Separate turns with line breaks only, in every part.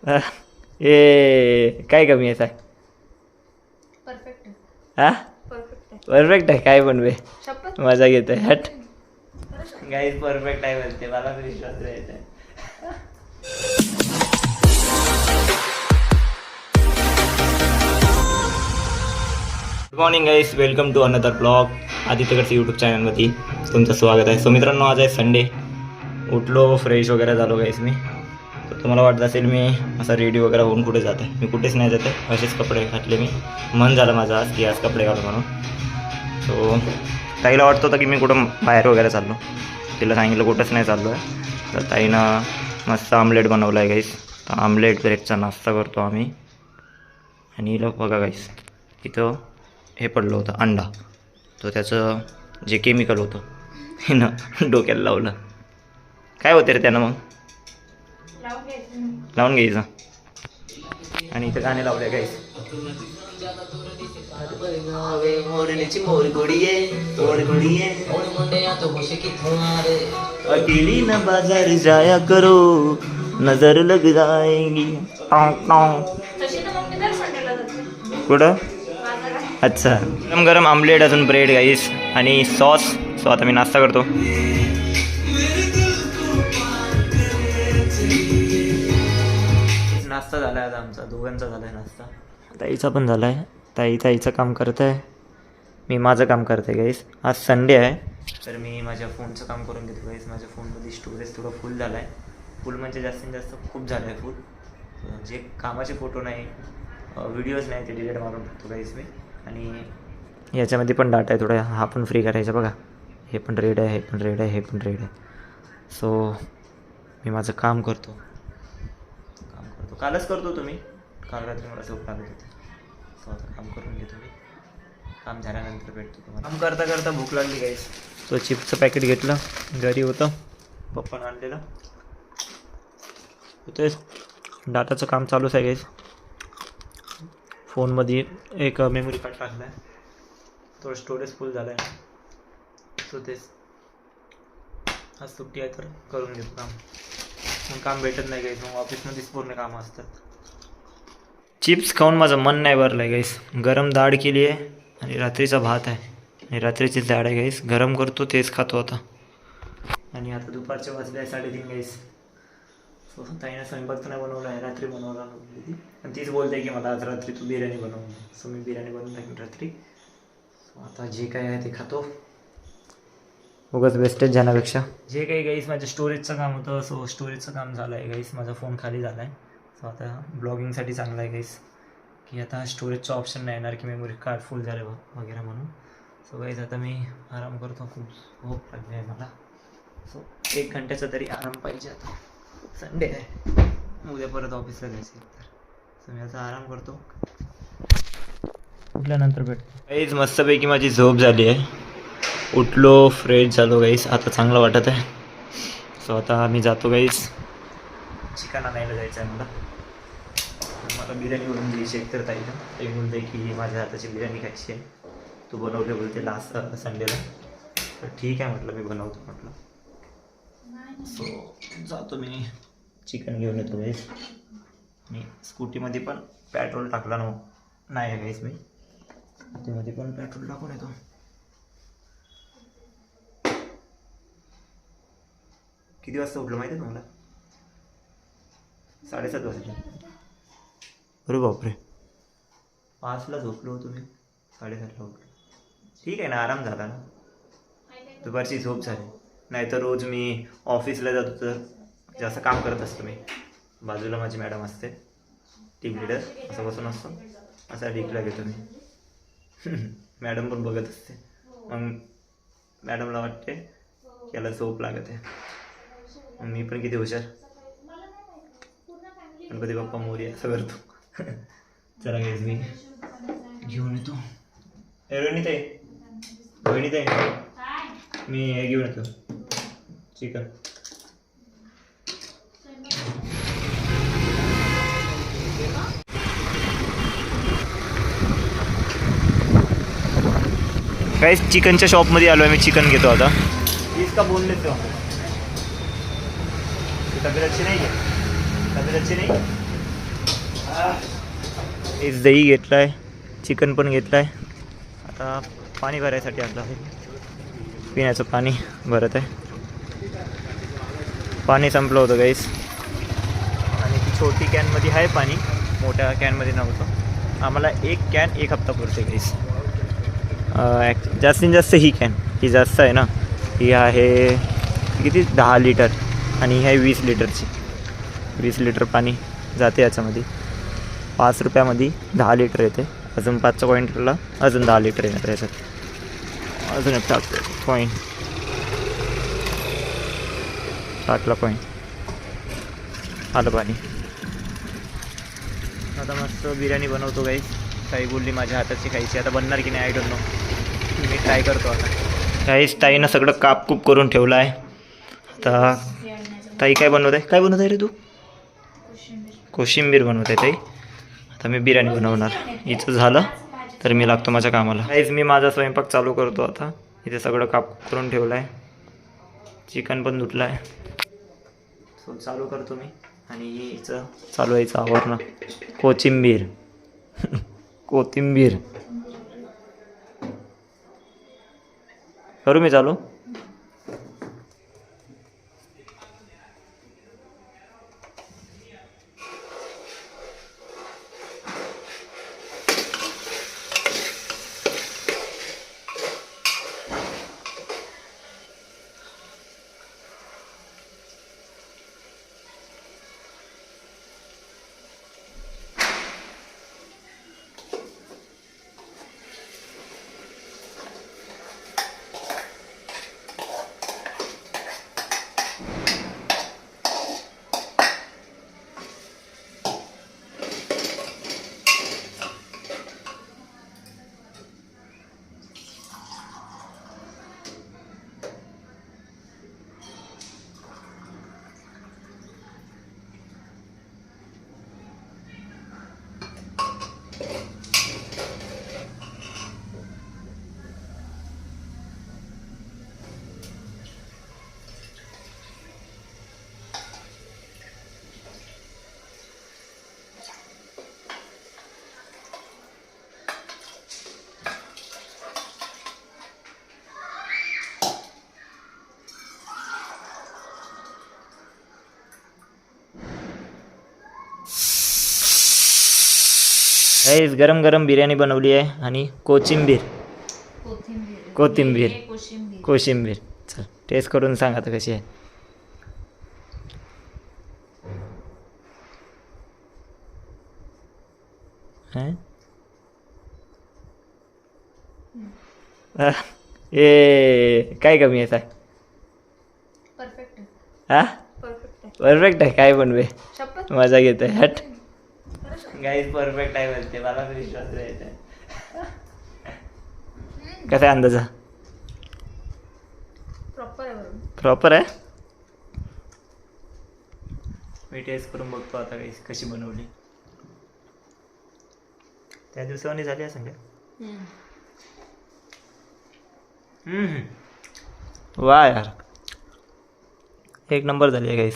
ए काय कमी आहे काय?
परफेक्ट
हा
परफेक्ट
परफेक्ट आहे काय पण बे
शपथ
मजा घेते हट गाईज परफेक्ट आहे म्हणते मला पण विश्वास द्यायचा आहे. Good morning guys welcome to another blog आदित्यकडचं यूट्यूब चॅनलमध्ये तुमचं स्वागत आहे. सो मित्रांनो आज आहे संडे. उठलो फ्रेश वगैरे झालो गाईज मी. तर तुम्हाला वाटत असेल मी असा रेडी वगैरे होऊन कुठे जात आहे. मी कुठेच नाही जाते असेच कपडे घातले मी. मन झालं माझं आज की आज कपडे घालू म्हणून. सो ताईला वाटत होतं की मी कुठं बाहेर वगैरे चाललो. तिला सांगितलं कुठंच नाही चाललो आहे. तर ताईनं मस्त आमलेट बनवलं आहे गाईस. तर आमलेट ब्रेकचा नाश्ता करतो आम्ही. आणि हिला बघा गाईस इथं हे पडलं होतं अंडा. तो त्याचं जे केमिकल होतं हे ना डोक्याला लावलं. काय होतं रे त्यानं मग लावून घ्यायचं. आणि इथं गाणे लावले गाईस. अकेली न बाजार जाया करो नजर लग जाएगी. कुठं अच्छा गरम गरम आमलेट अजून ब्रेड गाईस आणि सॉस. सो आता मी नाश्ता करतो. नाश्ता झाला आहे आता आमचा दोघांचा झाला आहे नाश्ता. ताईचा पण झाला आहे. ताईचं काम करत आहे मी माझं काम करते गाईस. आज संडे आहे तर मी माझ्या फोनचं काम करून घेतो गाईस. माझ्या फोनमध्ये स्टोरेज थोडं फुल झालं आहे. फुल म्हणजे जास्तीत जास्त खूप झालं आहे फुल. जे कामाचे फोटो नाही व्हिडिओज नाही ते डिलीट मारून टाकतो गाईस मी. आणि याच्यामध्ये पण डाटा आहे थोडा. हा पण फ्री करायचा बघा. हे पण रेड आहे हे पण रेड आहे हे पण रेड आहे. सो मी माझं काम करतो. कालच करतो तुम्ही काल रात्री मला झोप लागत होती. सो आता काम करून घेतो मी. काम झाल्यानंतर भेटतो तुम्हाला. काम करता करता भूक लागली गाईस. तो चिप्सचं पॅकेट घेतलं घरी होतं पप्पानं आणलेलं. तेच डाटाचं काम चालूच आहे गाईस. फोनमध्ये एक मेमरी कार्ड टाकला आहे. थोडं स्टोरेज फुल झालं आहे. सो तेच आज सुट्टी आहे तर करून घेतो काम. मग काम भेटत नाही गाईस. मग ऑफिसमध्येच पूर्ण कामं असतात. चिप्स खाऊन माझं मन नाही भरलं आहे गाईस. गरम डाळ केली आहे आणि रात्रीचा भात आहे. आणि रात्रीची डाळ आहे गाईस. गरम करतो तेच खातो आता. आणि आता दुपारचे वाजले आहे 3:30 गाईस. सो ताईनं स्वयंपाक तर नाही बनवला आहे रात्री बनवला नव्हती. आणि तीच बोलते की मला आज रात्री तू बिर्याणी बनव. सो मी बिर्याणी बनवून टाकेन रात्री. सो आता जे काय आहे ते खातो. उगाच वेस्टेज जाण्यापेक्षा. जे काही गाईस माझ्या स्टोरेजचं काम होतं सो स्टोरेजचं काम झालं आहे गाईस. माझा फोन खाली झाला आहे. सो आता ब्लॉगिंगसाठी चांगलं आहे गाईस की आता स्टोरेजचं ऑप्शन नाही येणार की मेमरी कार्ड फुल झालं वगैरे म्हणून. सो गाईस आता मी आराम करतो. खूप झोप लागली आहे मला. सो 1 घंट्याचा तरी आराम पाहिजे. आता संडे आहे उद्या परत ऑफिसला जायचं तर. सो मी आता आराम करतो. उठल्यानंतर भेटतो गाईस. मस्तपैकी माझी झोप झाली आहे. उठलो फ्रेश झालो गाईस. आता चांगलं वाटत आहे. सो आता मी जातो गाईस. चिकन आणायला जायचं आहे मला. बिर्याणी बनवून द्यायची एकतर ताईला. ताई बोलते की माझ्या हाताची बिर्याणी खायची आहे. तू बनवले बोलते लास्ट संडेला. तर ठीक आहे म्हटलं मी बनवतो म्हटलं. सो जातो मी चिकन घेऊन येतो गाईस. आणि स्कूटीमध्ये पण पेट्रोल टाकला नाही आहे गाईस मी. स्कूटीमध्ये पण पेट्रोल टाकून येतो. किती वाजता उठलो माहिती आहे तुम्हाला? 7:30 वाजता. अरे बापरे 5ला झोपलो होतो मी. 7:30ला उठलो. ठीक आहे ना आराम झाला ना. दुपारची झोप झाली. नाहीतर रोज मी ऑफिसला जातो तर जास्त काम करत असतो मी. बाजूला माझी मॅडम असते टीम लीडर. असं बसून असतो असा डीपला घेतो मी. मॅडम पण बघत असते. मग मॅडमला वाटते की याला झोप लागत आहे. मग मी पण किती हुशार गणपती बाप्पा मोरया असं करतो. चला गाईस मी घेऊन येतो. रोहिणीताई मी हे घेऊन येतो चिकन. गाईस चिकनच्या शॉपमध्ये आलो आहे मी. चिकन घेतो आता. इसका बोल लेते हो. तबीयत अच्छी नहीं है. तबीयत अच्छी नहीं. एक दही घेतला आहे, चिकन पण घेतलं आहे. आता पाणी भरायसाठी आणलं आहे, पिण्याचं पाणी भरत आहे. पाणी संपलं होतं गाईस आणि ती छोटी कॅनमध्ये आहे पाणी, मोठ्या कॅनमध्ये नव्हतं. आम्हाला एक कॅन एक हप्ता पुरते गाईस. जास्तीत जास्त ही कॅन ही जास्त आहे ना, ही आहे किती 10 लिटर आणि ही आहे 20 लिटरची. 20 लिटर पाणी जाते याच्यामध्ये. 5 रुपयामध्ये 10 लिटर येते. अजून 5च्या पॉईंटला अजून 10 लिटर येणार याच्यात. अजून एक टाकतो पॉईंट, टाकला पॉईंट, आलं पाणी. आता मस्त बिर्याणी बनवतो गाईस. ताई बोलली माझ्या हाताची खायची, आता बनणार की नाही I don't know, me try करतो आता. गाईस ताईनं सगळं कापकूप करून ठेवलं आहे. आता ताई काय बनवत आहे, काय बनवत आहे रे तू? कोशिंबीर बनवत आहे ताई. आता मी बिर्याणी बनवणार. हिचं झालं तर मी लागतो माझ्या कामाला. गाईस मी माझा स्वयंपाक चालू करतो आता. इथे सगळं कापकूप करून ठेवलं आहे, चिकन पण धुतलं आहे. सो चालू करतो मी आणि हिचं चालू आहे हिचं आवरणं. कोथिंबीर कोथिंबीर करू मी चालू. गाईस गरम गरम बिर्याणी बनवली आहे आणि कोशिंबीर कोथिंबीर कोशिंबीर. चल टेस्ट करून सांग आता कशी आहे. ए काय कमी आहे सांग.
परफेक्ट
हा
परफेक्ट
परफेक्ट आहे. काय बनवे
शपथ.
मजा घेत आहे. हट गाईज परफेक्ट आहे म्हणते, मला तर विश्वास द्यायचा आहे. कसा आहे अंदाजा?
प्रॉपर आहे बरोबर.
प्रॉपर आहे. मी टेस्ट करून बघतो आता गाईज कशी बनवली. त्या दिवसावानी झाली आहे संख्या. वा यार एक नंबर झाली आहे गाईज.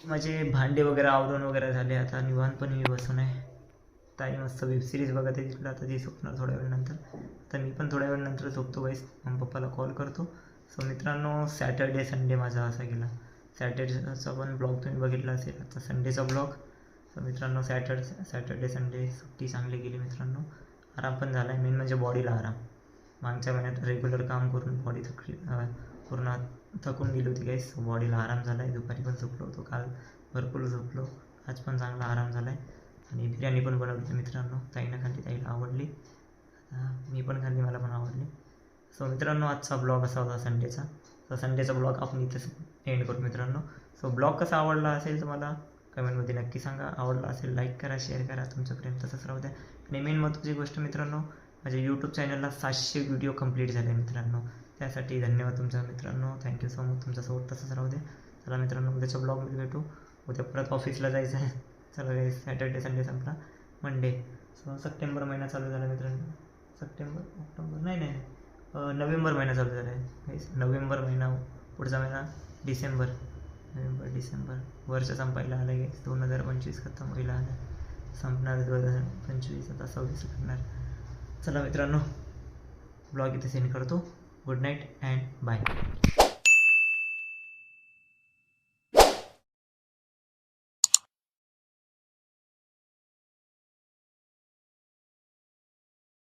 माझे भांडे वगैरे आवरून वगैरे झाले. आता निवांतपणे मी बसून आहे. ताई मस्त वेबसिरीज बघत आहे तिकडं. आता ती झोपणार थोड्या वेळानंतर. तर मी पण थोड्या वेळानंतर झोपतो गाईस. मग पप्पाला कॉल करतो. सो मित्रांनो सॅटर्डे संडे माझा असा गेला. सॅटर्डेचा पण ब्लॉग तुम्ही बघितला असेल. आता संडेचा ब्लॉग. सो मित्रांनो सॅटर्डे संडे सुट्टी चांगली गेली मित्रांनो. आराम पण झाला आहे. मेन म्हणजे बॉडीला आराम. मागच्या महिन्यात रेग्युलर काम करून बॉडी पूर्ण थकून गेली होती गाईस. बॉडीला आराम झाला आहे. दुपारी पण झोपलो होतो. काल भरपूर झोपलो. आज पण चांगला आराम झाला आहे. आणि बिर्याणी पण बनवली मित्रांनो. ताईनं खाल्ली, ताईला आवडली. मी पण खाल्ली, मला पण आवडली. सो मित्रांनो आजचा ब्लॉग असा होता संडेचा. सो संडेचा ब्लॉग आपण इथेच एंड करू मित्रांनो. सो ब्लॉग कसा आवडला असेल तर मला कमेंटमध्ये नक्की सांगा. आवडला असेल लाईक करा, शेअर करा. तुमचं प्रेम तसंच राहू द्या. आणि मेन महत्त्वाची गोष्ट मित्रांनो, माझ्या यूट्यूब चॅनलला 700 व्हिडिओ कंप्लीट झाले मित्रांनो. त्यासाठी धन्यवाद तुमचा मित्रांनो. Thank you so much. तुमचा सपोर्ट तसंच राहू द्या. चला मित्रांनो उद्याच्या ब्लॉगमध्ये भेटू. उद्या परत ऑफिसला जायचं आहे. चला गाईस सॅटर्डे संडे संपला. मंडे. सो सप्टेंबर महिना चालू झाला मित्रांनो. सप्टेंबर ऑक्टोबर नाही नोव्हेंबर महिना चालू झाला आहे गाईस. नोव्हेंबर महिना. पुढचा महिना डिसेंबर. November December. वर्ष संपायला आलं गाईस. 2025 खतम व्हायला आलं. संपणार आहे 2025 आता 26 संपणार. चला मित्रांनो, ब्लॉग इथे सेंड करतो. Good night and bye.